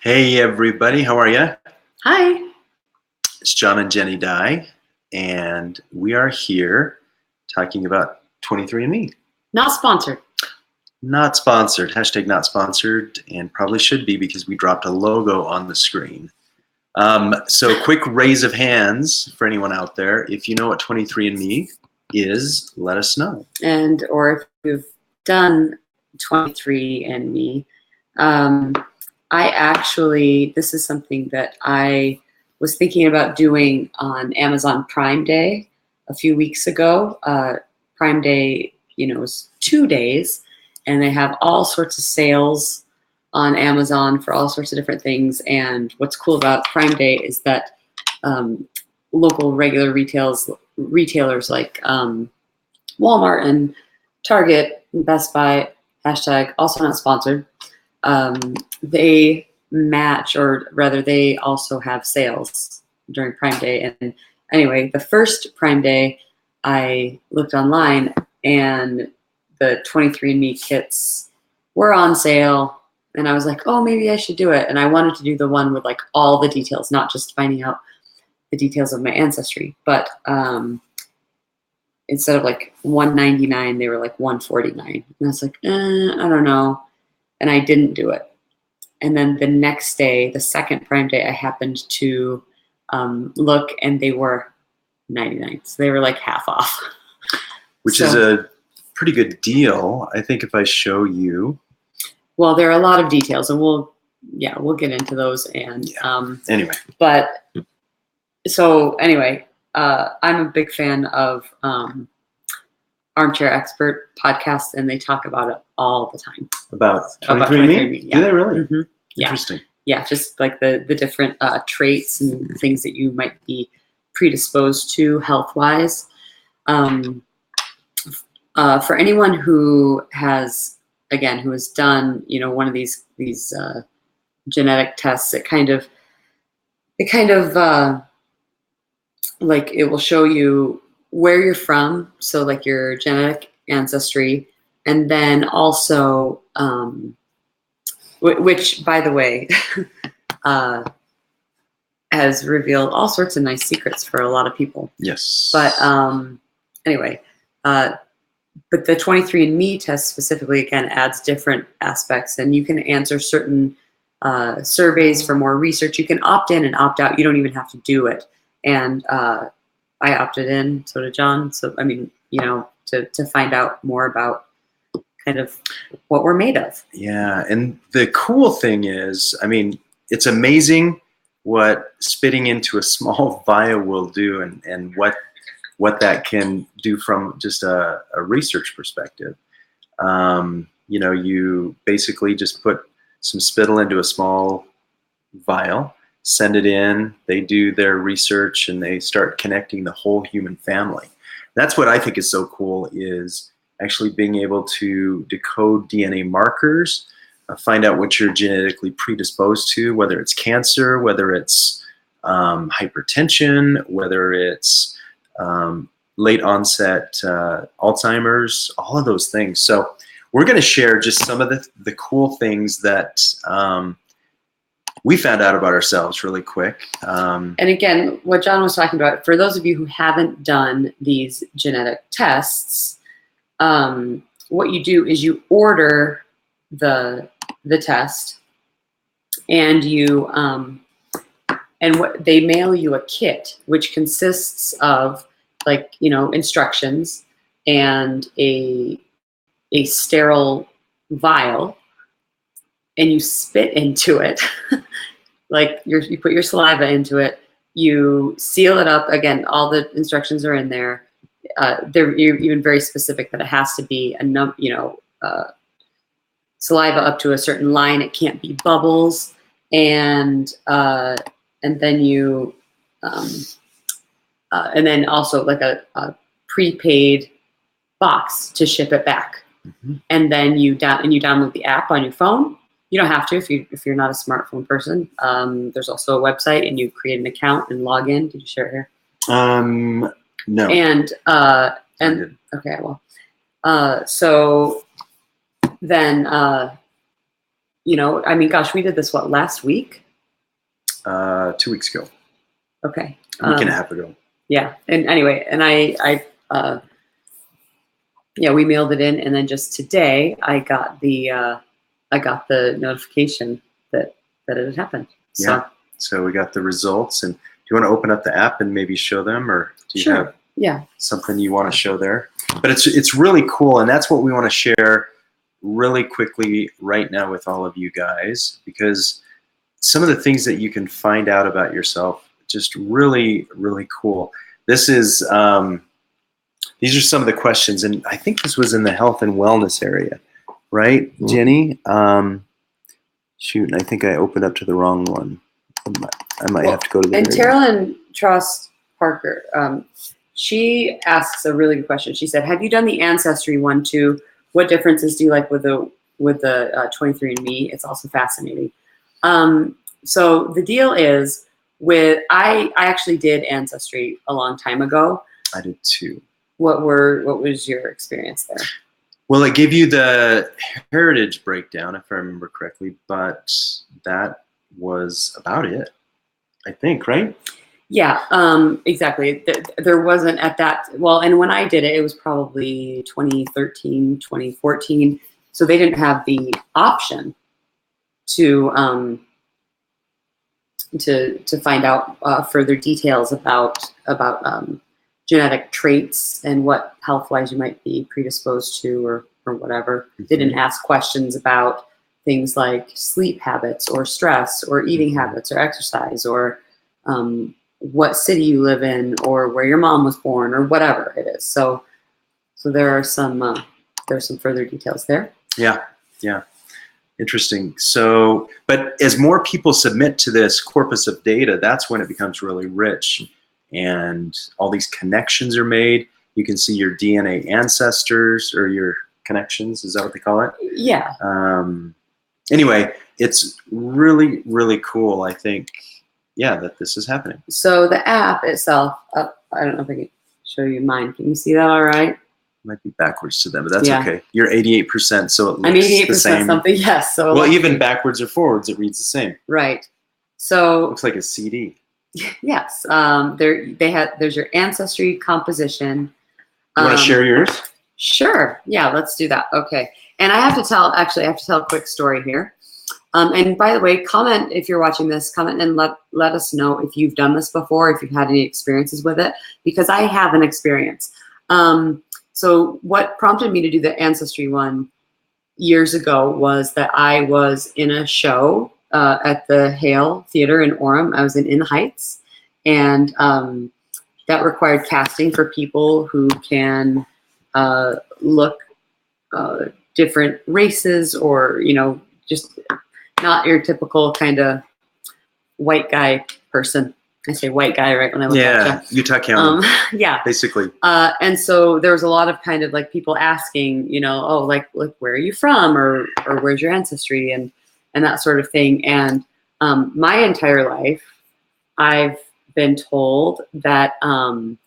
Hey everybody, how are you? Hi. It's John and Jenny Dye, and we are here talking about 23andMe. Not sponsored. Not sponsored, hashtag not sponsored, and probably should be because we dropped a logo on the screen. So quick raise of hands for anyone out there. If you know what 23andMe is, let us know. Or if you've done 23andMe, this is something that I was thinking about doing on Amazon Prime Day a few weeks ago. Prime Day, is 2 days, and they have all sorts of sales on Amazon for all sorts of different things. And what's cool about Prime Day is that local regular retailers like Walmart and Target and Best Buy, hashtag also not sponsored, they match, or rather they also have sales during Prime Day. And anyway, the first Prime Day I looked online and the 23andMe kits were on sale, and I was like, oh, maybe I should do it. And I wanted to do the one with like all the details, not just finding out the details of my ancestry, but instead of like $199, they were like $149. And I was like, I don't know. And I didn't do it. And then the next day, the second Prime Day, I happened to look, and they were $99. So they were like half off. Which is a pretty good deal. I think if I show you. Well, there are a lot of details, and we'll get into those. And anyway. But so anyway, I'm a big fan of Armchair Expert podcast, and they talk about it all the time. About 23andMe? Yeah. Do they really? Mm-hmm. Yeah. Interesting. Yeah, just like the different traits and things that you might be predisposed to health-wise. For anyone who has done, one of these genetic tests, it kind of like it will show you where you're from, so like your genetic ancestry, and then also which, by the way, has revealed all sorts of nice secrets for a lot of people. Yes. But anyway, but the 23andMe test specifically, again, adds different aspects, and you can answer certain surveys for more research. You can opt in and opt out. You don't even have to do it. And I opted in, so did John. So, I mean, to find out more about kind of what we're made of. Yeah, and the cool thing is, I mean, it's amazing what spitting into a small vial will do, and what that can do from just a research perspective. You basically just put some spittle into a small vial, send it in, they do their research, and they start connecting the whole human family. That's what I think is so cool, is actually being able to decode DNA markers, find out what you're genetically predisposed to, whether it's cancer, whether it's hypertension, whether it's late onset Alzheimer's, all of those things. So we're going to share just some of the cool things that we found out about ourselves really quick. And again, what John was talking about, for those of you who haven't done these genetic tests, what you do is you order the test, and you they mail you a kit, which consists of instructions and a sterile vial, and you spit into it. Like you put your saliva into it, you seal it up. Again, all the instructions are in there. They're even very specific that it has to be saliva up to a certain line. It can't be bubbles, and then you and then also like a prepaid box to ship it back. Mm-hmm. And then you download the app on your phone. You don't have to if you're not a smartphone person. There's also a website, and you create an account and log in. Did you share it here? No. And okay, well, so then you know, I mean, gosh, we did this, what, last week? 2 weeks ago. Okay. A week and a half ago. Yeah. And anyway, and yeah, we mailed it in, and then just today I got the notification that it had happened. So. Yeah. So we got the results, and do you want to open up the app and maybe show them, or do you have something you want to show there? But it's really cool, and that's what we want to share really quickly right now with all of you guys, because some of the things that you can find out about yourself, just really, really cool. This is these are some of the questions, and I think this was in the health and wellness area, right, Jenny? Shoot, I think I opened up to the wrong one. I might have to go to the. And Terrell Trust Parker, she asks a really good question. She said, "Have you done the ancestry one too? What differences do you like with the 23andMe? It's also fascinating." So the deal is I actually did ancestry a long time ago. I did too. What was your experience there? Well, it gave you the heritage breakdown, if I remember correctly, but that was about it, I think, right? Yeah, exactly. There wasn't at that, well, and when I did it, it was probably 2013, 2014. So they didn't have the option to find out further details about genetic traits and what health-wise you might be predisposed to or whatever. Mm-hmm. They didn't ask questions about things like sleep habits or stress or eating habits or exercise or what city you live in or where your mom was born or whatever it is. So there are some further details there. Yeah. Interesting. So, but as more people submit to this corpus of data, that's when it becomes really rich, and all these connections are made. You can see your DNA ancestors or your connections. Is that what they call it? Yeah. Anyway, it's really, really cool, I think, that this is happening. So the app itself, I don't know if I can show you mine. Can you see that all right? Might be backwards to them, but that's okay. You're 88%, so it looks I'm 88% the same. Something, yes. So well, even backwards or forwards, it reads the same. Right. So looks like a CD. Yes. There's your ancestry composition. You want to share yours? Sure. Yeah, let's do that. Okay. And I have to tell a quick story here. And by the way, comment if you're watching this, comment and let us know if you've done this before, if you've had any experiences with it, because I have an experience. So what prompted me to do the ancestry one years ago was that I was in a show at the Hale Theater in Orem. I was in Heights, and that required casting for people who can look different races, or just not your typical kind of white guy person. I say white guy right when I look at you. Utah County. Yeah. Basically. And so there was a lot of kind of like people asking, like where are you from, or where's your ancestry, and that sort of thing. And my entire life, I've been told that I'm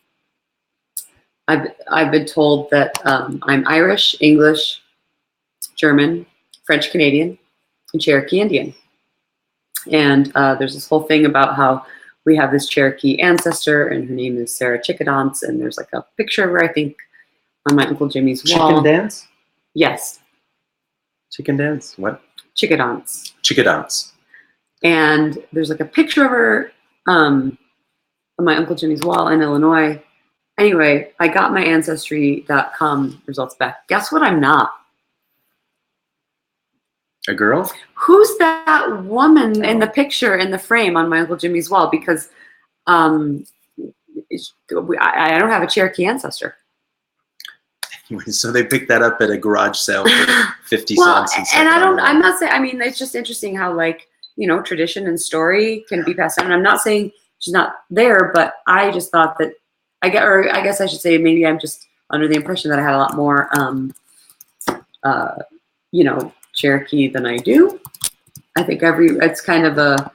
Irish, English, German, French Canadian, and Cherokee Indian. And there's this whole thing about how we have this Cherokee ancestor, and her name is Sarah Chickadance, and there's like a picture of her, I think, on my Uncle Jimmy's wall. Chicken dance? Yes. Chicken dance? What? Chickadance. Chickadance. And there's like a picture of her on my Uncle Jimmy's wall in Illinois. Anyway, I got my Ancestry.com results back. Guess what I'm not? A girl? Who's that woman in the picture in the frame on my Uncle Jimmy's wall? Because I don't have a Cherokee ancestor. So they picked that up at a garage sale for 50 cents. And I'm not saying, I mean, it's just interesting how, like, tradition and story can be passed down. I'm not saying she's not there, but I just thought that I guess I should say, maybe I'm just under the impression that I had a lot more, Cherokee than I do. I think it's kind of a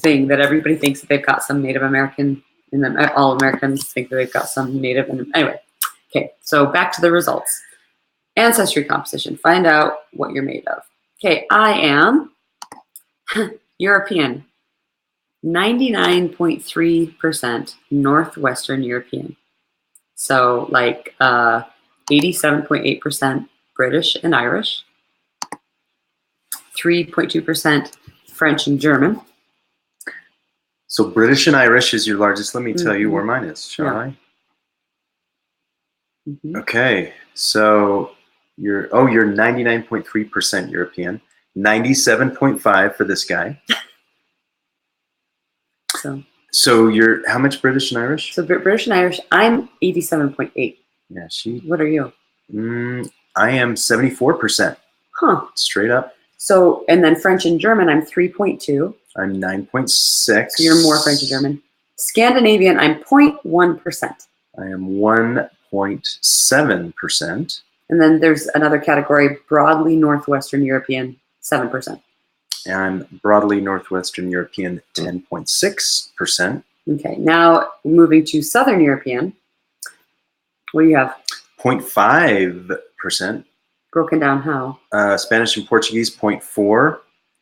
thing that everybody thinks that they've got some Native American in them. All Americans think that they've got some Native in them. Anyway, okay, so back to the results. Ancestry composition. Find out what you're made of. Okay, I am European. 99.3% Northwestern European. So like 87.8% British and Irish. 3.2% French and German. So British and Irish is your largest. Let me tell you where mine is, shall I? Okay, so you're 99.3% European, 97.5 for this guy. So you're how much British and Irish? So British and Irish, I'm 87.8. Yeah, What are you? I am 74%. Huh. Straight up. So, and then French and German, I'm 3.2. I'm 9.6. So you're more French and German. Scandinavian, I'm 0.1%. I am 1.7%. And then there's another category, broadly Northwestern European, 7%. And I'm broadly Northwestern European, 10.6%. Okay, now moving to Southern European. What do you have? 0.5%. Broken down how? Spanish and Portuguese, 0.4.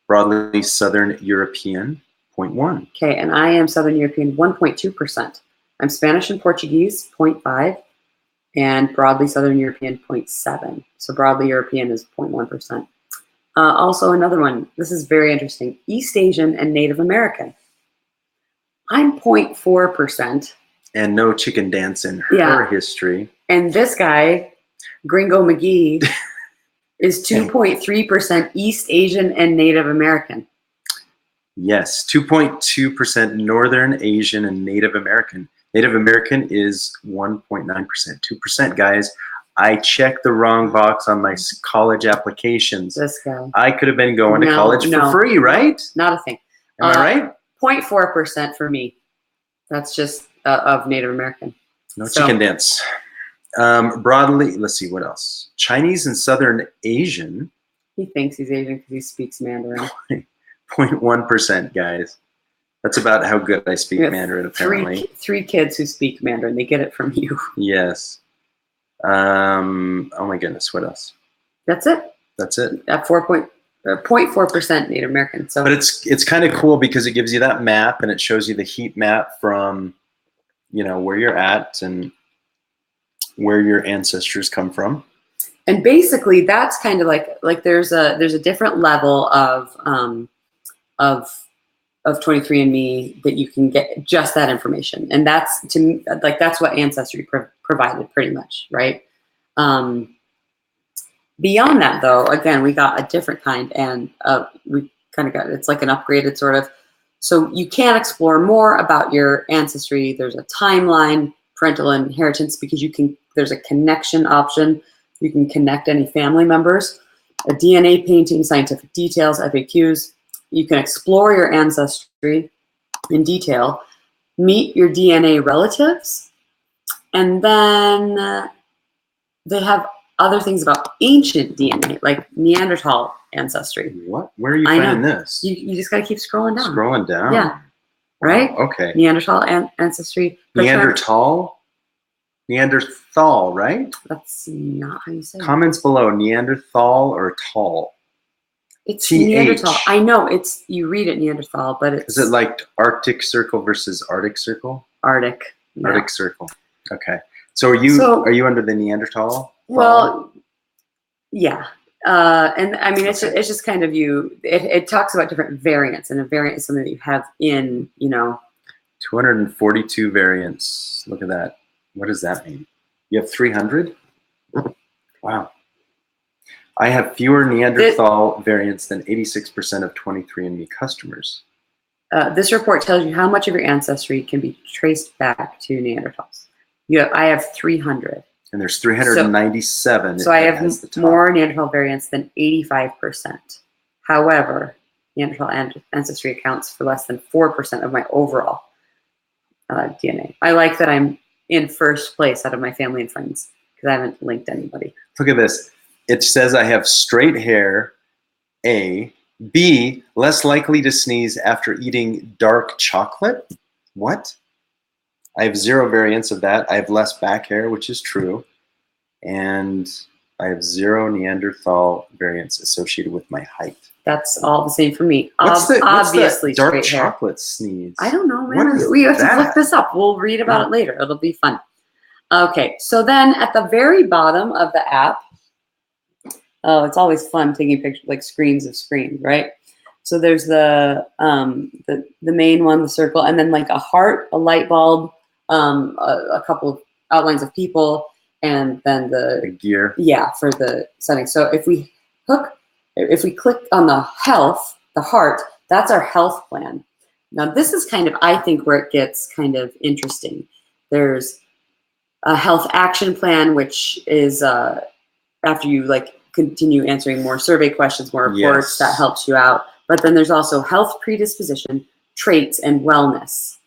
Broadly Southern European, 0.1. Okay, and I am Southern European, 1.2%. I'm Spanish and Portuguese, 0.5. And broadly Southern European, 0.7. So broadly European is 0.1%. Also another one, this is very interesting, East Asian and Native American. I'm 0.4%. And no chicken dance in her history. And this guy, Gringo McGee, is 2.3% East Asian and Native American. Yes, 2.2% Northern Asian and Native American. Native American is 1.9%. 2%, guys. I checked the wrong box on my college applications. This guy. I could have been going to college for free, right? Not a thing. Am I right? 0.4% for me. That's just of Native American. No chicken dance. Broadly, let's see, what else? Chinese and Southern Asian. He thinks he's Asian because he speaks Mandarin. 0.1%, guys. That's about how good I speak Mandarin, apparently. Three kids who speak Mandarin. They get it from you. Yes. Oh my goodness, what else? That's it. That's it. At 0.4% Native American. So, but it's kind of cool because it gives you that map and it shows you the heat map from, you know, where you're at and where your ancestors come from. And basically, that's kind of like there's a different level of 23andMe that you can get just that information, and that's to me, like that's what Ancestry provided pretty much, right? Beyond that, though, again, we got a different kind, and we kind of got it's like an upgraded sort of. So you can explore more about your ancestry. There's a timeline, parental inheritance, because you can. There's a connection option. You can connect any family members. A DNA painting, scientific details, FAQs. You can explore your ancestry in detail, meet your DNA relatives, and then they have other things about ancient DNA, like Neanderthal ancestry. What? Where are you finding this? You just got to keep scrolling down. Scrolling down? Yeah. Right? Okay. Neanderthal ancestry. Neanderthal? Neanderthal, right? That's not how you say it. Comments below, Neanderthal or tall? It's Neanderthal. I know it's you read it Neanderthal, but it's. Is it like Arctic Circle versus Arctic Circle? Arctic. Yeah. Arctic Circle. Okay. So are you under the Neanderthal? Well, yeah. And I mean, it's just kind of it talks about different variants, and a variant is something that you have in, 242 variants. Look at that. What does that mean? You have 300? Wow. I have fewer Neanderthal variants than 86% of 23andMe customers. This report tells you how much of your ancestry can be traced back to Neanderthals. I have 300. And there's 397. So I have more Neanderthal variants than 85%. However, Neanderthal ancestry accounts for less than 4% of my overall DNA. I like that I'm in first place out of my family and friends because I haven't linked anybody. Look at this. It says I have straight hair, A. B, less likely to sneeze after eating dark chocolate. What? I have 0 variants of that. I have less back hair, which is true. And I have 0 Neanderthal variants associated with my height. That's all the same for me. What's Obviously, that dark straight hair. chocolate sneeze? I don't know, What man. is We have to that? look this up. We'll read about it later. It'll be fun. Okay, so then at the very bottom of the app, oh, it's always fun taking pictures, like screens of screens, right? So there's the main one, the circle, and then like a heart, a light bulb, a couple of outlines of people, and then the gear. Yeah, for the settings. So if we click on the health, the heart, that's our health plan. Now this is kind of, I think, where it gets kind of interesting. There's a health action plan, which is after you like continue answering more survey questions, more reports, that helps you out. But then there's also health predisposition, traits, and wellness.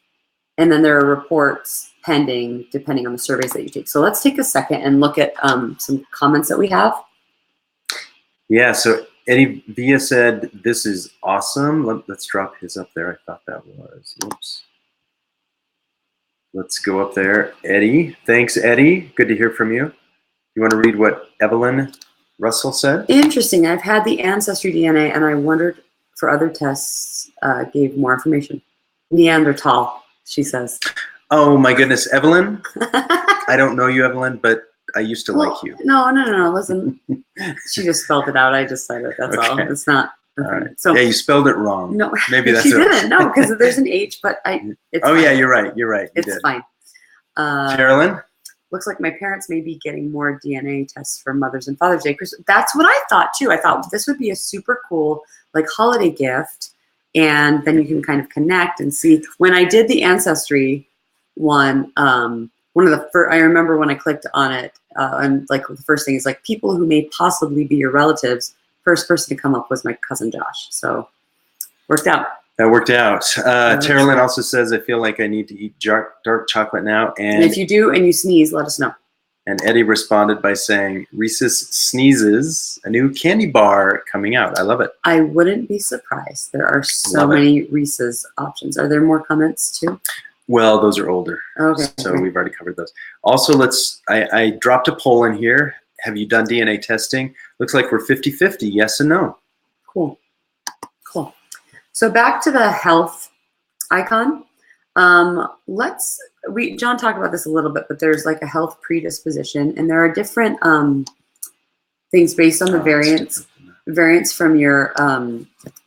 And then there are reports pending, depending on the surveys that you take. So let's take a second and look at some comments that we have. Yeah, so Eddie Villa said, this is awesome. Let's drop his up there. I thought that was, oops. Let's go up there. Eddie, thanks, Eddie. Good to hear from you. You want to read what Evelyn Russell said? Interesting. I've had the ancestry DNA, and I wondered for other tests gave more information. Neanderthal, she says. Oh my goodness, Evelyn. I don't know you, Evelyn, but I used to like you. No. Listen, she just spelled it out. I just said it. That's all. It's not. All right. So yeah, you spelled it wrong. No, maybe that's she didn't. No, because there's an H, but it's oh fine. Yeah, you're right. You're right. It's fine. Carolyn. Looks like my parents may be getting more DNA tests for Mother's and Father's Day. That's what I thought too. I thought this would be a super cool like holiday gift, and then you can kind of connect and see. When I did the ancestry one, one of the first, I remember when I clicked on it, and like the first thing is like people who may possibly be your relatives. First person to come up was my cousin Josh. So worked out. That worked out. Carolyn also says, I feel like I need to eat dark chocolate now. And if you do and you sneeze, let us know. And Eddie responded by saying, Reese's Sneezes, a new candy bar coming out. I love it. I wouldn't be surprised. There are so many Reese's options. Are there more comments too? Well, those are older. Okay. So we've already covered those. Also, I dropped a poll in here. Have you done DNA testing? Looks like we're 50-50, yes and no. Cool. Cool. So back to the health icon. John talked about this a little bit, but there's like a health predisposition, and there are different things based on the variants from your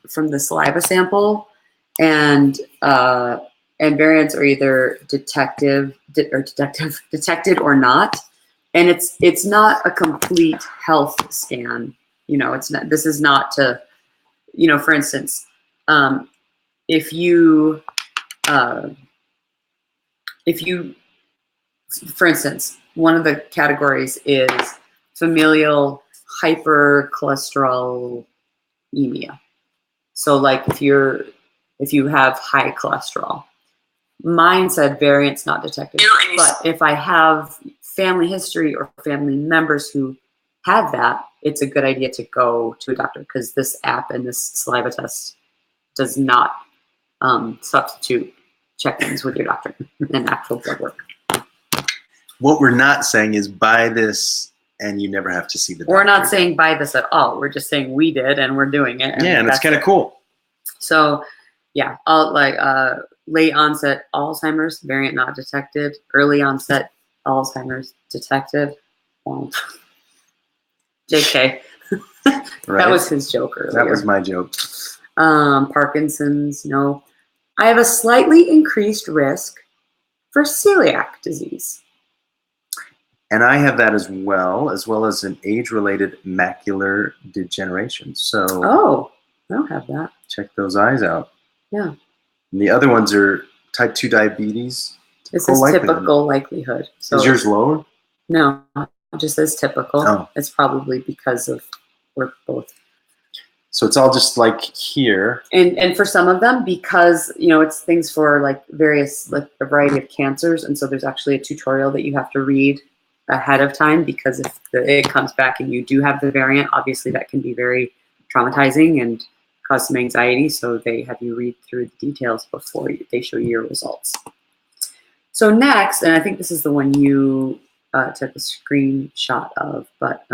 from the saliva sample, and variants are either detected or not. And it's not a complete health scan. You know, it's not. This is not to, you know, for instance, if you, for instance, one of the categories is familial hypercholesterolemia. So, like if you have high cholesterol, mine said variants not detected. But if I have family history or family members who have that, it's a good idea to go to a doctor, because this app and this saliva test does not substitute check-ins with your doctor and actual blood work. What we're not saying is buy this and you never have to see the doctor. We're not saying buy this at all. We're just saying we did and we're doing it. And it's kind of cool. So yeah, late onset Alzheimer's, variant not detected. Early onset Alzheimer's detected. JK. Right. That was his joke earlier. That was my joke. Parkinson's, no. I have a slightly increased risk for celiac disease. And I have that as well as an age-related macular degeneration. So oh, I don't have that. Check those eyes out. Yeah. And the other ones are type 2 diabetes. This is typical likelihood. So is yours lower? No, it just says typical. Oh. It's probably because of we're both. So it's all just like here. And for some of them, because, you know, it's things for like various, like a variety of cancers. And so there's actually a tutorial that you have to read ahead of time, because if it comes back and you do have the variant, obviously that can be very traumatizing and cause some anxiety. So they have you read through the details before they show you your results. So next, and I think this is the one you took a screenshot of, but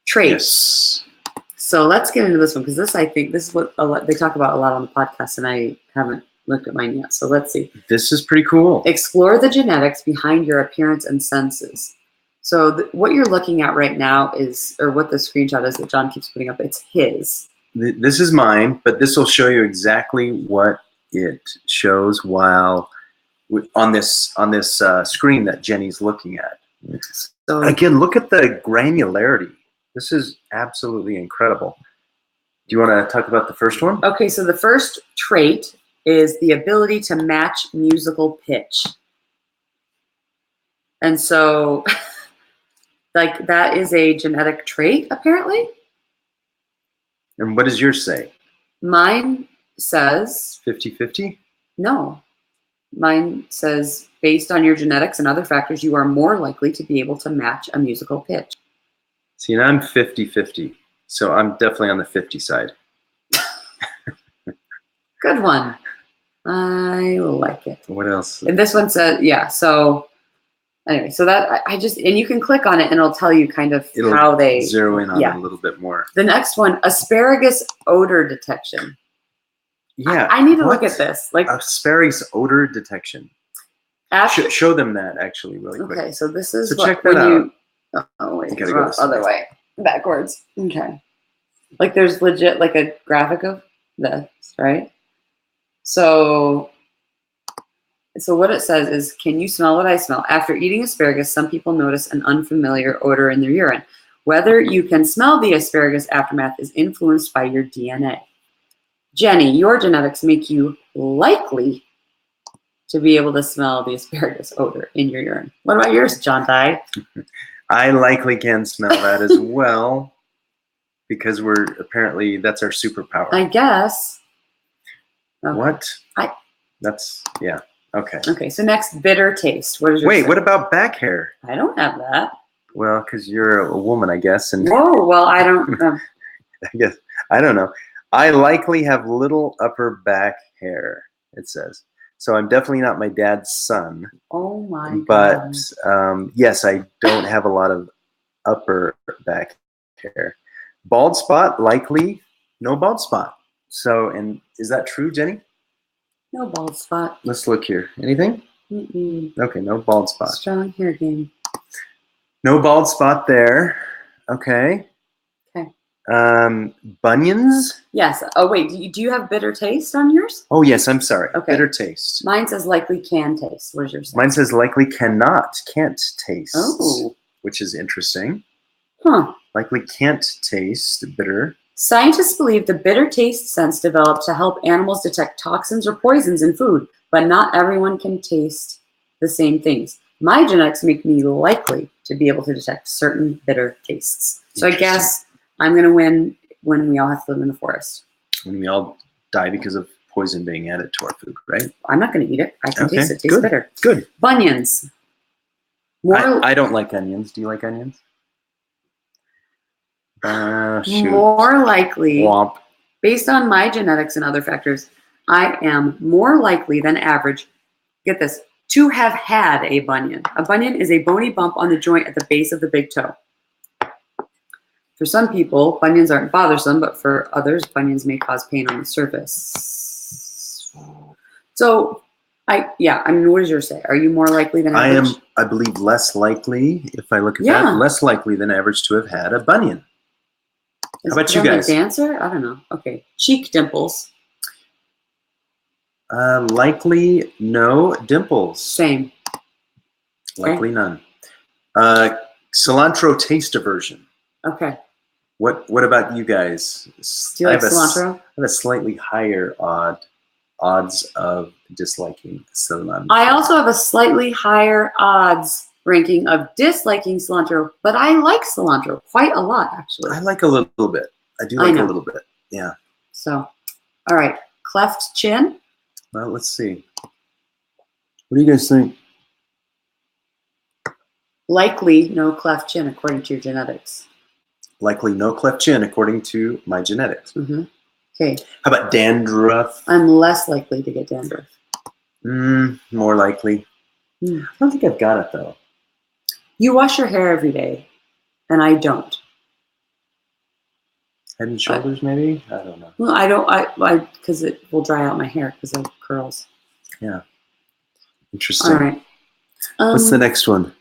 traits. Yes. So let's get into this one, because this, I think, this is what they talk about a lot on the podcast, and I haven't looked at mine yet. So let's see. This is pretty cool. Explore the genetics behind your appearance and senses. So what you're looking at right now is, or what the screenshot is that John keeps putting up, it's his. This is mine, but this will show you exactly what it shows while on this screen that Jenny's looking at. So again, look at the granularity. This is absolutely incredible. Do you want to talk about the first one? okay, so the first trait is the ability to match musical pitch. And so, like, that is a genetic trait, apparently. And what does yours say? Mine says 50-50? no. Mine says, based on your genetics and other factors, you are more likely to be able to match a musical pitch. See, and I'm 50-50. So I'm definitely on the 50 side. Good one. I like it. What else? And this one says, yeah, so anyway, so that I just, and you can click on it and it'll tell you kind of how they zero in on yeah. it a little bit more. The next one, asparagus odor detection. Yeah. I need to look at this. Like asparagus odor detection. after, Show them that actually really quick. okay, so this is So what, check that when out. you, oh wait, You it's gotta go the this other way, backwards. Okay. Like there's legit like a graphic of this, right? So what it says is, can you smell what I smell? After eating asparagus, some people notice an unfamiliar odor in their urine. Whether you can smell the asparagus aftermath is influenced by your DNA. Jenny, your genetics make you likely to be able to smell the asparagus odor in your urine. What about yours, John Dye? I likely can smell that as well, because apparently that's our superpower. I guess. Okay. What? That's, yeah. Okay. Okay, so next, bitter taste. What is your Wait, what about back hair? I don't have that. Well, because you're a woman, I guess. And Whoa, well, I don't know. I guess, I don't know. I likely have little upper back hair, it says. So I'm definitely not my dad's son. Oh my But God. yes, I don't have a lot of upper back hair. Bald spot, likely no bald spot. So, and is that true, Jenny? No bald spot. Let's look here. Anything? Mm-mm. Okay, no bald spot. Strong hair game. No bald spot there. Okay. Okay. Bunions? Yes. Oh, wait. Do you have bitter taste on yours? Oh, yes, I'm sorry. Okay. Bitter taste. Mine says likely can taste. What is yours? Mine says likely can't taste. Oh. Which is interesting. Huh. Likely can't taste bitter. Scientists believe the bitter taste sense developed to help animals detect toxins or poisons in food, but not everyone can taste the same things. My genetics make me likely to be able to detect certain bitter tastes. So I guess I'm going to win when we all have to live in the forest. When we all die because of poison being added to our food, right? I'm not going to eat it. I can Okay, taste it. It tastes good. bitter. Good. Bunions. I don't like onions. Do you like onions? Shoot. More likely, Womp. based on my genetics and other factors, I am more likely than average, get this, to have had a bunion. A bunion is a bony bump on the joint at the base of the big toe. For some people, bunions aren't bothersome, but for others, bunions may cause pain on the surface. So, what does yours say? Are you more likely than I average? am, I believe, less likely, if I look at Yeah. that, less likely than average to have had a bunion. Is How about it you on the guys? Dancer? I don't know. Okay. Cheek dimples. Likely no dimples. Same. Likely none. Cilantro taste aversion. Okay. What about you guys? Do you like cilantro? I have a slightly higher odds of disliking cilantro. I also have a slightly higher odds ranking of disliking cilantro, but I like cilantro quite a lot, actually. I like a little bit. I do I like a know. little bit. Yeah. So, all right. Cleft chin. Well, let's see. What do you guys think? Likely no cleft chin according to your genetics. Likely no cleft chin according to my genetics. Mm-hmm. Okay. How about dandruff? I'm less likely to get dandruff. More likely. Hmm. I don't think I've got it though. You wash your hair every day, and I don't. Head and shoulders, maybe? I don't know. Well, I don't, because it will dry out my hair because of curls. Yeah. Interesting. All right. What's the next one?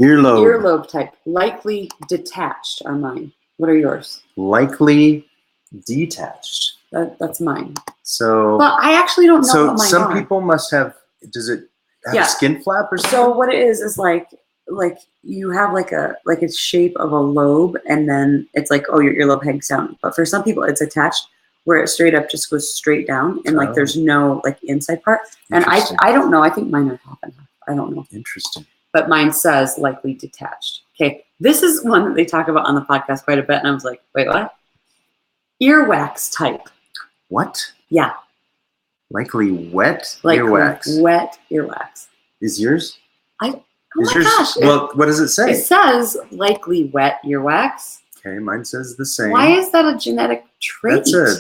Earlobe. Earlobe type. Likely detached are mine. What are yours? Likely detached. That's mine. So, But I actually don't know so what mine some are. people must have, does it have Yeah. a skin flap or something? So what it is like you have like a shape of a lobe, and then it's like, oh, your earlobe hangs down. But for some people it's attached where it straight up just goes straight down, and like there's no like inside part. And I don't know. I think mine are half and half. I don't know. Interesting. But mine says likely detached. Okay. This is one that they talk about on the podcast quite a bit, and I was like, wait, what? Earwax type. What? Yeah. Likely wet Like earwax. wet earwax. Is yours? Oh Is my yours? gosh. Well, what does it say? It says likely wet earwax. Okay, mine says the same. Why is that a genetic trait? That's a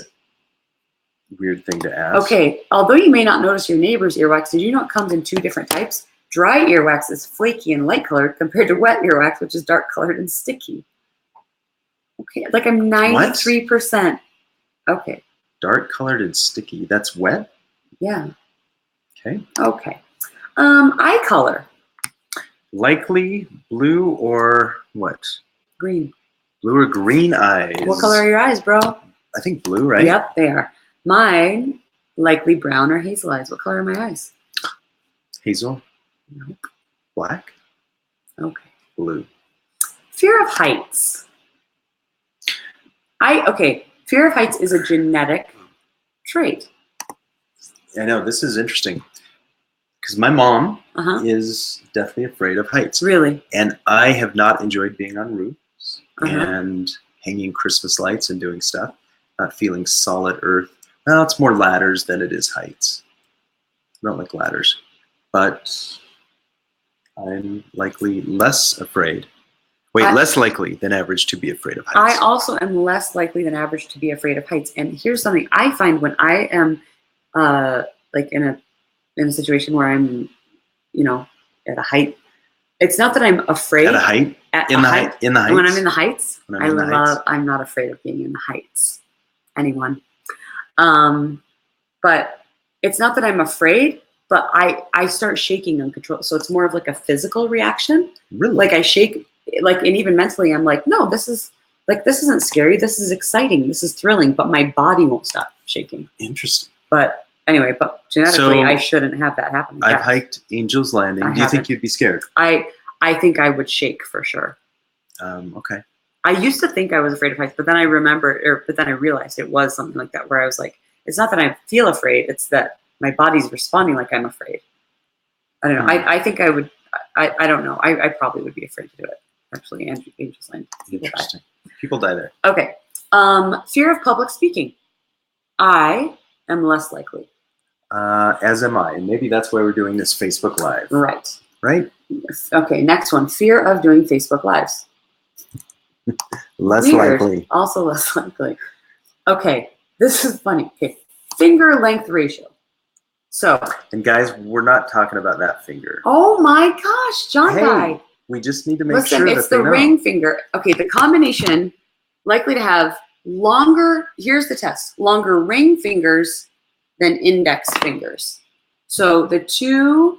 weird thing to ask. Okay, although you may not notice your neighbor's earwax, did you know it comes in 2 different types? Dry earwax is flaky and light colored compared to wet earwax, which is dark colored and sticky. Okay, like I'm 93%. Okay. Dark colored and sticky. That's wet? Yeah. Okay. Okay. Eye color. Likely blue or what? Green. Blue or green eyes. What color are your eyes, bro? I think blue, right? Yep, they are. Mine, likely brown or hazel eyes. What color are my eyes? Hazel? Nope. Black? Okay. Blue. Fear of heights. Fear of heights is a genetic trait. I know, this is interesting. Because my mom Uh-huh. is deathly afraid of heights. Really? And I have not enjoyed being on roofs Uh-huh. and hanging Christmas lights and doing stuff. Not feeling solid earth. Well, it's more ladders than it is heights. I don't like ladders. But I'm likely less afraid. Less likely than average to be afraid of heights. I also am less likely than average to be afraid of heights. And here's something I find when I am like in a situation where I'm, at a height. It's not that I'm afraid. At a height? In the heights? When I'm in the heights, I'm not afraid of being in the heights. Anyone. But it's not that I'm afraid, but I start shaking uncontrollably. So it's more of like a physical reaction. Really? Like I shake, and even mentally I'm like, no, this isn't scary. This is exciting. This is thrilling, but my body won't stop shaking. Interesting. But anyway, genetically, I shouldn't have that happen. I've hiked Angel's Landing. Do you think you'd be scared? I think I would shake for sure. Okay. I used to think I was afraid of heights, but then I realized it was something like that, where I was like, it's not that I feel afraid, it's that my body's responding like I'm afraid. I don't know. I think I would. I don't know. I probably would be afraid to do it. Actually, Angel's Landing. Interesting. People die there. Okay. Fear of public speaking. I am less likely. As am I. And maybe that's why we're doing this Facebook Live. Right. Right? Yes. Okay, next one. Fear of doing Facebook Lives. Less Weird. likely. Also less likely. Okay, this is funny. Okay, finger length ratio. So. And guys, we're not talking about that finger. Oh my gosh, John guy. We just need to make sure it's that the ring finger. Okay, the combination likely to have longer, here's the test, longer ring fingers than index fingers. So the 2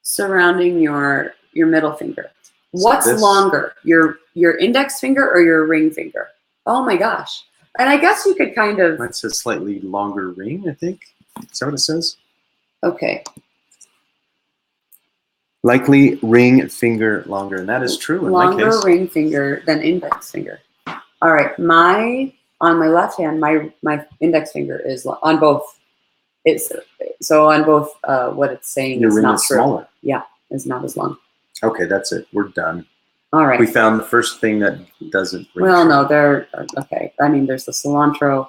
surrounding your middle finger. What's longer, your index finger or your ring finger? Oh my gosh. And I guess you could kind of. Mine says slightly longer ring, I think. Is that what it says? Okay. Likely ring finger longer, and that is true in my case. Longer ring finger than index finger. All right, on my left hand, my index finger is on both. It's so on both. What it's saying Your is ring not is true. smaller. Yeah, it's not as long. Okay, that's it. We're done. All right. We found the first thing that doesn't ring. Well, no, they're okay. I mean, there's the cilantro.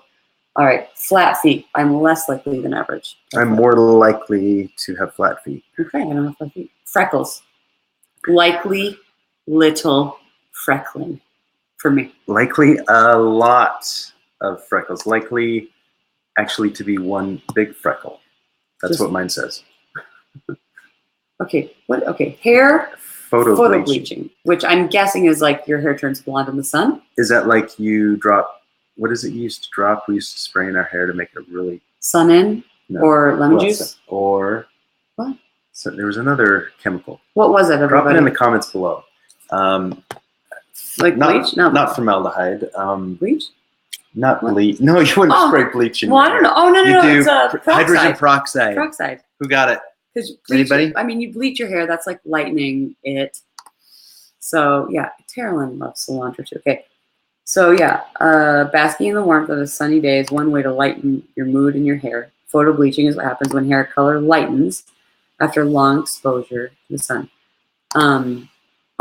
All right, flat feet. I'm less likely than average. I'm more likely to have flat feet. Okay, I don't have flat feet. Freckles. Likely little freckling for me. Likely a lot of freckles. Likely actually to be one big freckle. That's what mine says. Okay, what? Okay, hair Photo bleaching, which I'm guessing is like your hair turns blonde in the sun. Is that like you drop what is it you used to drop? We used to spray in our hair to make it really Sun in no. or lemon Well, juice? or What? so there was another chemical. What was it, Drop it everybody? in the comments below. Like bleach? No. Not formaldehyde. Bleach? Not What? bleach. No, you wouldn't Oh, spray bleach in well, your I don't know. hair. Oh, no, You no, do it's hydrogen peroxide. peroxide. Who got it? Because Anybody? I mean, you bleach your hair. That's like lightening it. So yeah, Carolyn loves cilantro too. Okay. So yeah, basking in the warmth of a sunny day is one way to lighten your mood and your hair. Photo bleaching is what happens when hair color lightens after long exposure to the sun.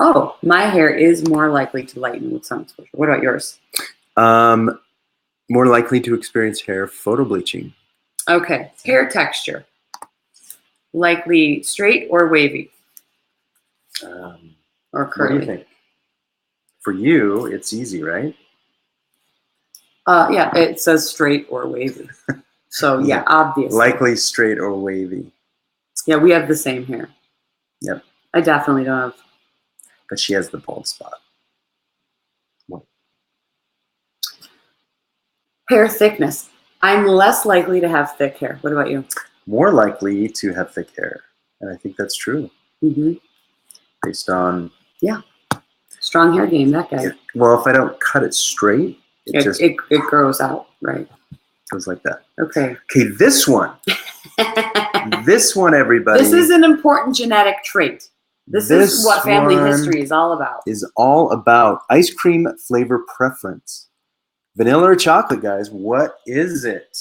Oh, my hair is more likely to lighten with sun exposure. What about yours? More likely to experience hair photo bleaching. Okay, hair texture. Likely straight or wavy? Or curly? What do you think? For you, it's easy, right? Yeah, it says straight or wavy. So yeah, obviously. Likely straight or wavy. Yeah, we have the same hair. Yep. I definitely don't have. But she has the bald spot. What? Hair thickness. I'm less likely to have thick hair. What about you? More likely to have thick hair. And I think that's true. Mm-hmm. Based on... Yeah. Strong hair game, that guy. Well, if I don't cut it straight, it grows out, right? Goes like that. Okay. Okay, this one. This one, everybody. This is an important genetic trait. This is what family history is all about. Is all about ice cream flavor preference. Vanilla or chocolate, guys? What is it?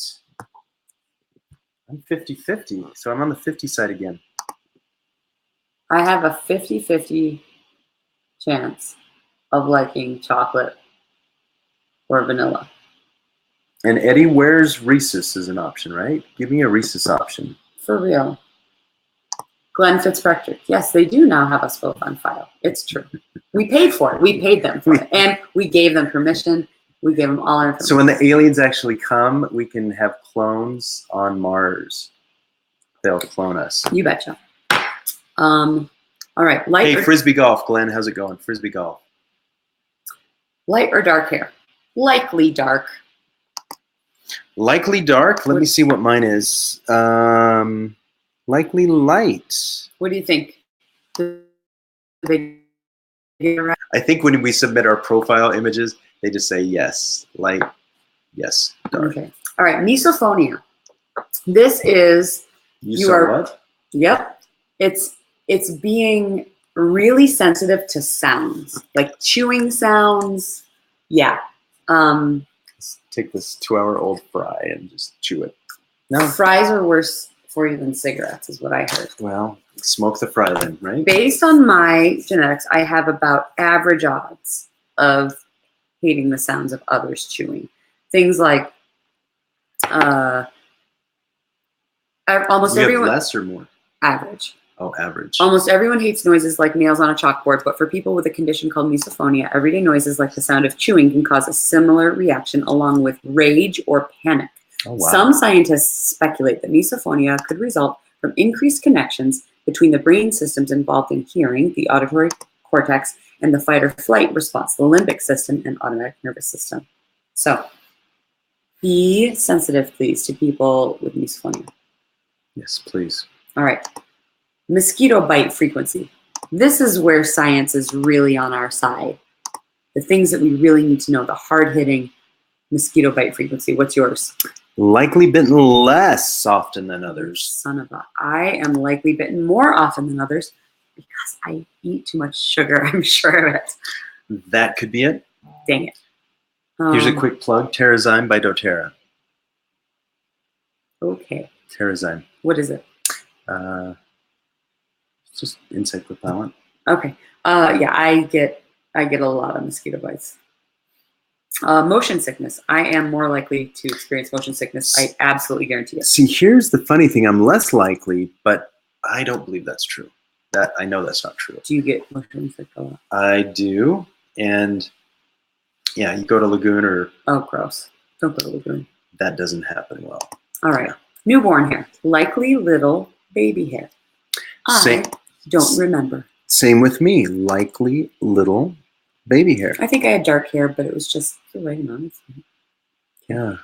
I'm 50-50, so I'm on the 50 side again. I have a 50-50 chance of liking chocolate or vanilla. And Eddie, where's Reese's is an option, right? Give me a Reese's option. For real. Glenn Fitzpatrick. Yes, they do now have us both on file. It's true. We paid for it. We paid them for it. And we gave them permission. We gave them all our information. So when the aliens actually come, we can have clones on Mars. They'll clone us. You betcha. All right. Hey, Frisbee golf, Glenn. How's it going? Frisbee golf. Light or dark hair? Likely dark. Likely dark? Let me see what mine is. Likely light. What do you think? I think when we submit our profile images, they just say yes, light, yes, dark. Okay. All right. Misophonia. This is what? Yep. It's being really sensitive to sounds, like chewing sounds. Yeah. Let's take this 2-hour-old fry and just chew it. No. Fries are worse for you than cigarettes, is what I heard. Well, smoke the fry then, right? Based on my genetics, I have about average odds of hating the sounds of others chewing. Things like almost you everyone. Have less or more? Average. Oh, average. Almost everyone hates noises like nails on a chalkboard, but for people with a condition called misophonia, everyday noises like the sound of chewing can cause a similar reaction along with rage or panic. Oh, wow. Some scientists speculate that misophonia could result from increased connections between the brain systems involved in hearing, the auditory cortex, and the fight or flight response, the limbic system and autonomic nervous system. So be sensitive, please, to people with misophonia. Yes, please. All right. Mosquito bite frequency. This is where science is really on our side. The things that we really need to know, the hard-hitting mosquito bite frequency. What's yours? Likely bitten less often than others. Son of a, I am likely bitten more often than others because I eat too much sugar, I'm sure of it. That could be it. Dang it. Here's a quick plug, Terrazyme by doTERRA. Okay. Terrazyme. What is it? It's just insect repellent. Okay. Yeah, I get a lot of mosquito bites. Motion sickness. I am more likely to experience motion sickness. I absolutely guarantee it. See, here's the funny thing. I'm less likely, but I don't believe that's true. I know that's not true. Do you get motion sick a lot? I do. And yeah, you go to Lagoon or... Oh, gross. Don't go to Lagoon. That doesn't happen well. All right. Newborn hair. Likely little baby hair. I don't remember. Same with me. Likely little baby hair. I think I had dark hair, but it was just the right amount. Yeah.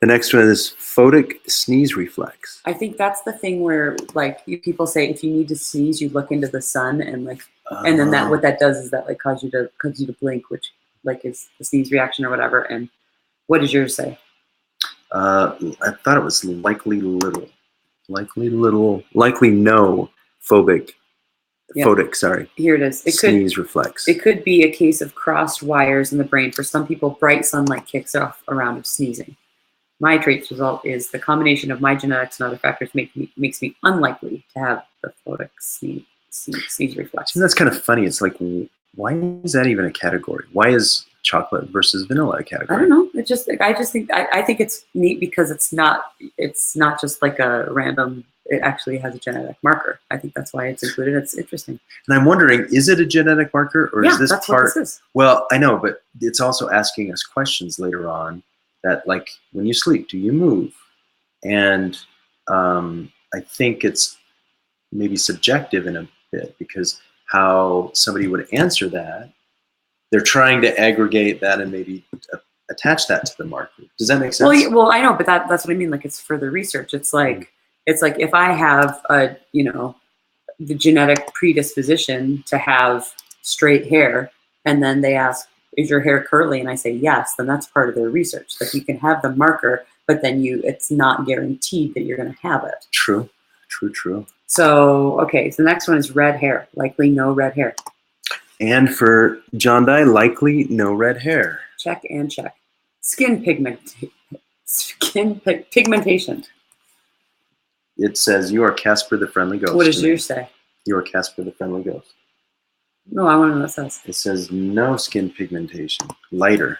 The next one is photic sneeze reflex. I think that's the thing where like people say if you need to sneeze, you look into the sun and and then that what that does is that like cause you to blink, which like is the sneeze reaction or whatever. And what does yours say? I thought it was likely no phobic. Yeah. Photic, sorry. Here it is. Sneeze reflex. It could be a case of crossed wires in the brain. For some people, bright sunlight kicks off a round of sneezing. My traits result is the combination of my genetics and other factors makes me unlikely to have the photic sneeze reflex. And that's kind of funny. It's like, why is that even a category? Why is chocolate versus vanilla a category? I don't know. I think it's neat because it's not just like a random. It actually has a genetic marker. I think that's why it's included. It's interesting. And I'm wondering, is it a genetic marker or is this that's part? What this is. Well, I know, but it's also asking us questions later on that, like, when you sleep, do you move? And I think it's maybe subjective in a bit because how somebody would answer that, they're trying to aggregate that and maybe attach that to the marker. Does that make sense? Well, I know, but that's what I mean. Like, it's further research. It's like if I have the genetic predisposition to have straight hair, and then they ask, "Is your hair curly?" and I say yes, then that's part of their research. Like, you can have the marker, but then it's not guaranteed that you're going to have it. True. So, okay, so the next one is red hair. Likely no red hair. And for John Dye, likely no red hair. Check and check. Skin pigmentation. It says you are Casper the Friendly Ghost. What does yours say? You are Casper the Friendly Ghost. No, I want to know what it says. It says no skin pigmentation. Lighter.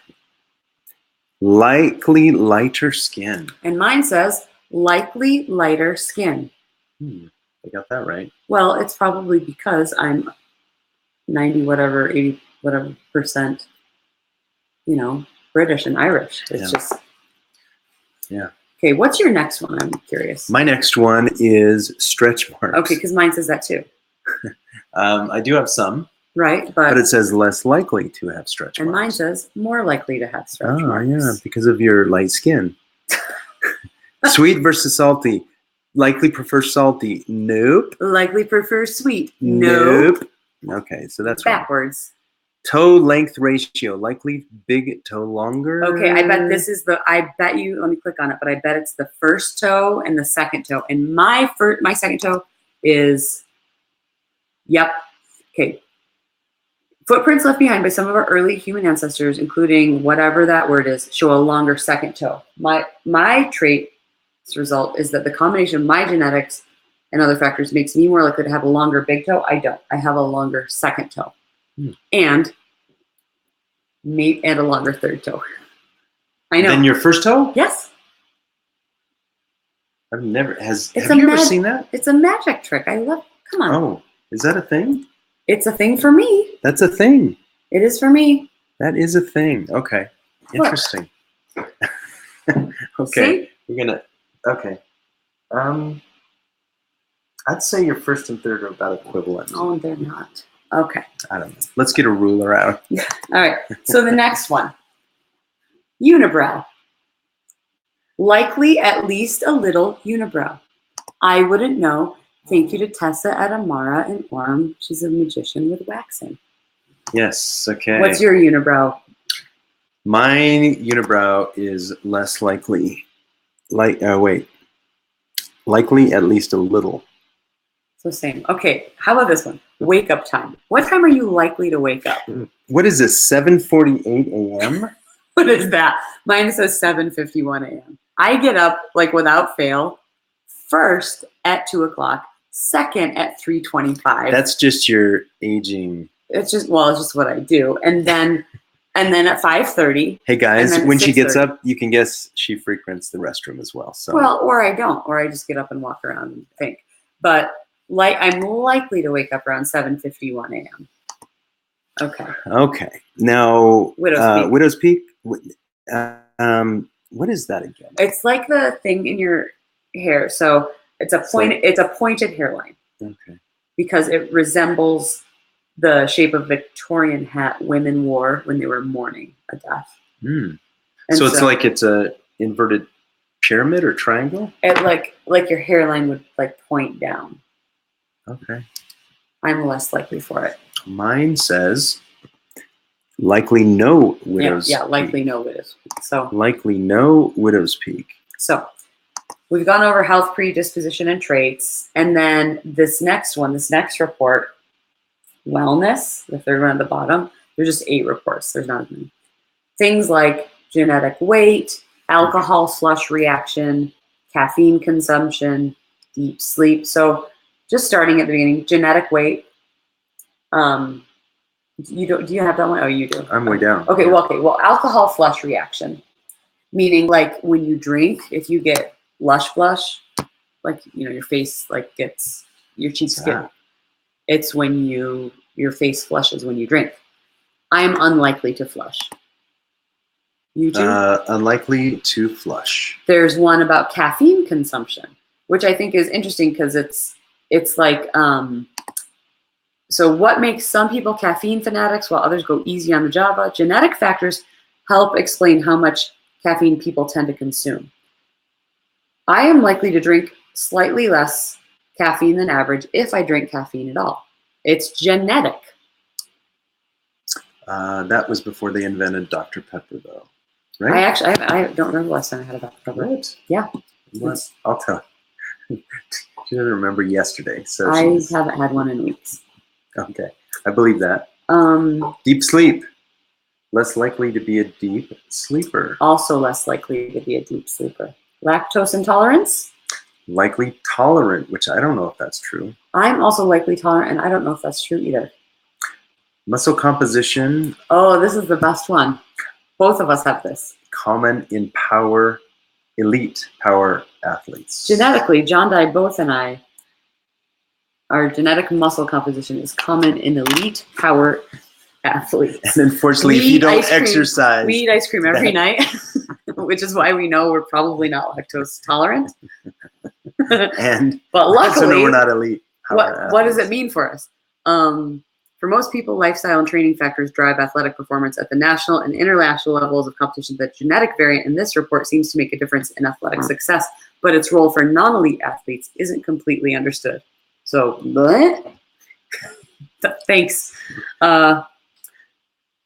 Likely lighter skin. And mine says likely lighter skin. I got that right. Well, it's probably because I'm 90 whatever, 80 whatever percent, British and Irish. It's just. Yeah. Okay, what's your next one? I'm curious. My next one is stretch marks. Okay, because mine says that too. I do have some. Right, but it says less likely to have stretch marks. And mine says more likely to have stretch marks. Yeah, because of your light skin. Sweet versus salty. Likely prefer salty. Nope. Likely prefer sweet. Nope. Okay, so that's backwards. Toe length ratio. Likely big toe longer. Okay, I bet you, let me click on it, but I bet it's the first toe and the second toe. And my second toe is, yep. Okay. Footprints left behind by some of our early human ancestors, including whatever that word is, show a longer second toe. My trait's result is that the combination of my genetics and other factors makes me more likely to have a longer big toe. I don't. I have a longer second toe. And a longer third toe. I know. And your first toe? Yes. Have you ever seen that? It's a magic trick. Come on. Oh, is that a thing? It's a thing for me. That's a thing. It is for me. That is a thing. Okay. Interesting. Okay. See? Okay. I'd say your first and third are about equivalent. Oh, they're not. Okay. I don't know. Let's get a ruler out. All right. So the next one. Unibrow. Likely at least a little unibrow. I wouldn't know. Thank you to Tessa at Amara in Orem. She's a magician with waxing. Yes. Okay. What's your unibrow? My unibrow is less likely. Likely at least a little. So same. Okay. How about this one? Wake up time. What time are you likely to wake up? What is this? 7:48 a.m. What is that? Mine says 7:51 a.m. I get up without fail. First at 2:00. Second at 3:25. That's just your aging. It's just what I do. And then at 5:30. Hey guys, when she gets up, you can guess she frequents the restroom as well. So or I don't, or I just get up and walk around and think. But I'm likely to wake up around 7:51 a.m. Okay. Okay. Now Widow's Peak. What is that again? It's like the thing in your hair. So it's a pointed hairline. Okay. Because it resembles the shape of Victorian hat women wore when they were mourning a death. And So it's a inverted pyramid or triangle? it like your hairline would like point down. Okay. I'm less likely for it. Mine says likely no widow's Yeah, likely peak. no widow's peak. So Likely no widow's peak. So we've gone over health, predisposition, and traits. And then this next report, wellness, the third one at the bottom, there's just 8 reports. There's not as many. Things like genetic weight, alcohol flush reaction, caffeine consumption, deep sleep. So just starting at the beginning, genetic weight. Do you have that one? Oh, you do. I'm way down. Okay, well, alcohol flush reaction. Meaning, like when you drink, if you get lush blush, like your face your cheeks get. It's when your face flushes when you drink. I'm unlikely to flush. You too? Unlikely to flush. There's one about caffeine consumption, which I think is interesting because it's like so what makes some people caffeine fanatics while others go easy on the Java? Genetic factors help explain how much caffeine people tend to consume. I am likely to drink slightly less caffeine than average if I drink caffeine at all. It's genetic. That was before they invented Dr. Pepper, though, right? I don't remember the last time I had a Dr. Pepper. What? Yeah. What? I'll tell you. She didn't remember yesterday, so I haven't had one in weeks. Okay, I believe that. Deep sleep. Less likely to be a deep sleeper. Also less likely to be a deep sleeper. Lactose intolerance. Likely tolerant, which I don't know if that's true. I'm also likely tolerant, and I don't know if that's true either. Muscle composition. Oh, this is the best one. Both of us have this. Common in elite power athletes. Genetically, John Dye, both and I, our genetic muscle composition is common in elite power athletes. And unfortunately, if you don't exercise, we eat ice cream every night, which is why we know we're probably not lactose tolerant. But luckily, we're not elite. What does it mean for us? For most people, lifestyle and training factors drive athletic performance at the national and international levels of competition. The genetic variant in this report seems to make a difference in athletic success, but its role for non-elite athletes isn't completely understood. So, what? Thanks. All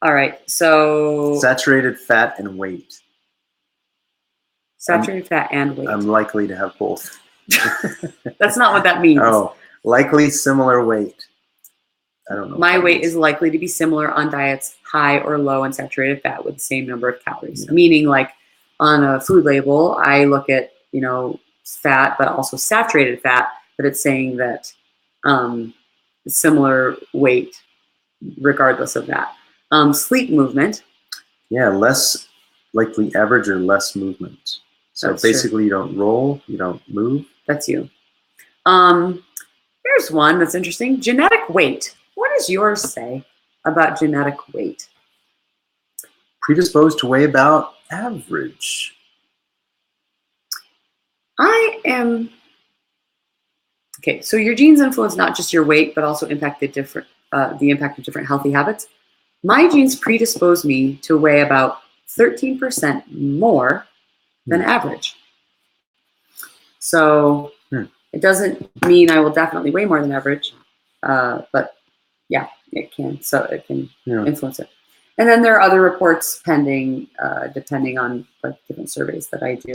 right, so... Saturated fat and weight. Saturated fat and weight. I'm likely to have both. That's not what that means. Oh, likely similar weight. I don't know. My weight is likely to be similar on diets high or low in saturated fat with the same number of calories. Yeah. Meaning, like on a food label, I look at fat, but also saturated fat, but it's saying that similar weight, regardless of that. Sleep movement. Yeah, less likely average or less movement. So that's basically true. You don't roll, you don't move. That's you. Here's one that's interesting. Genetic weight. What does yours say about genetic weight? Predisposed to weigh about average. I am... Okay, so your genes influence not just your weight, but also impact the impact of different healthy habits. My genes predispose me to weigh about 13% more than average. So it doesn't mean I will definitely weigh more than average, but yeah, it can. So it can influence it. And then there are other reports pending, depending on like different surveys that I do.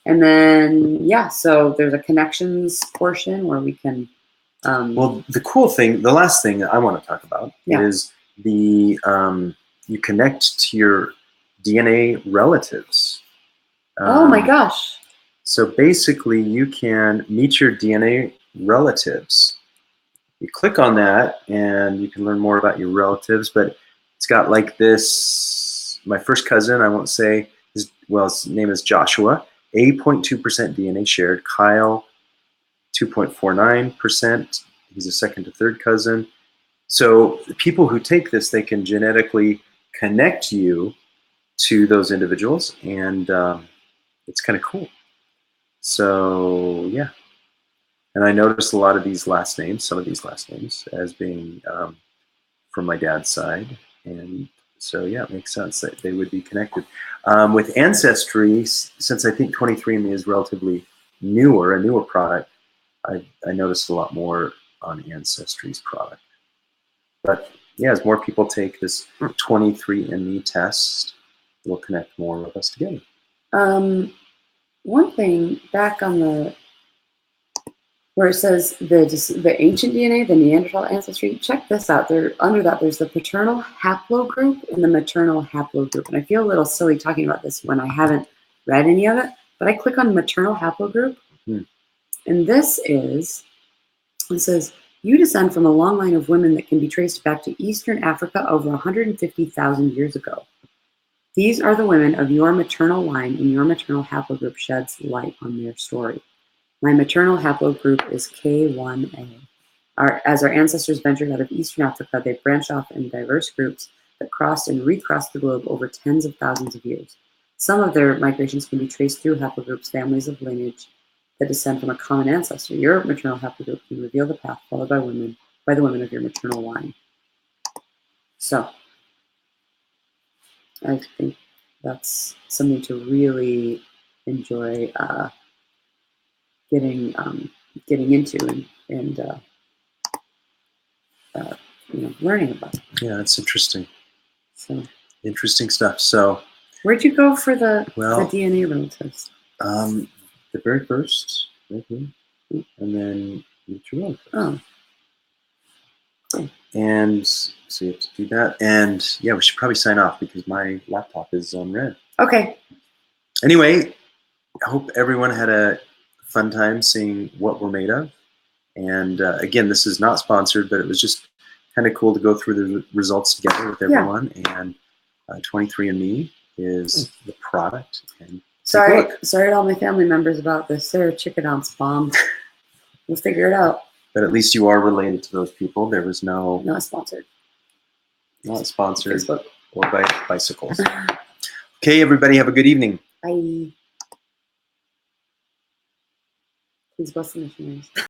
And then, so there's a connections portion where we can... well, the cool thing, the last thing I want to talk about is you connect to your DNA relatives. Oh my gosh. So basically you can meet your DNA relatives. You click on that and you can learn more about your relatives, but it's got like this, my first cousin, I won't say, his name is Joshua, 8.2% DNA shared. Kyle, 2.49%. He's a second to third cousin. So the people who take this, they can genetically connect you to those individuals, and it's kind of cool. So yeah, and I noticed a lot of these last names, some of these last names, as being from my dad's side, and so yeah, it makes sense that they would be connected. With Ancestry, since I think 23andMe is relatively a newer product, I noticed a lot more on Ancestry's product. But yeah, as more people take this 23andMe test, we'll connect more of us together. One thing back on the where it says the ancient DNA, the Neanderthal ancestry, check this out. Under that, there's the paternal haplogroup and the maternal haplogroup. And I feel a little silly talking about this when I haven't read any of it, but I click on maternal haplogroup, and it says, you descend from a long line of women that can be traced back to Eastern Africa over 150,000 years ago. These are the women of your maternal line, and your maternal haplogroup sheds light on their story. My maternal haplogroup is K1A. As our ancestors ventured out of Eastern Africa, they branched off in diverse groups that crossed and recrossed the globe over tens of thousands of years. Some of their migrations can be traced through haplogroups, families of lineage that descend from a common ancestor. Your maternal haplogroup can reveal the path followed by the women of your maternal line. So, I think that's something to really enjoy getting into and learning about. Yeah, that's interesting. So interesting stuff. So where'd you go for the DNA relatives? The very first, right here, and then you. Oh. Cool. And so you have to do that. And yeah, we should probably sign off because my laptop is on red. Okay. Anyway, I hope everyone had a fun time seeing what we're made of. And again, this is not sponsored, but it was just kind of cool to go through the results together with everyone. Yeah. And 23andMe is the product. And sorry to all my family members about this. They're a chickadance bomb. We'll figure it out. But at least you are related to those people. There was not sponsored. Not sponsored. Facebook. Or by bicycles. Okay, everybody, have a good evening. Bye. Please bless the missionaries.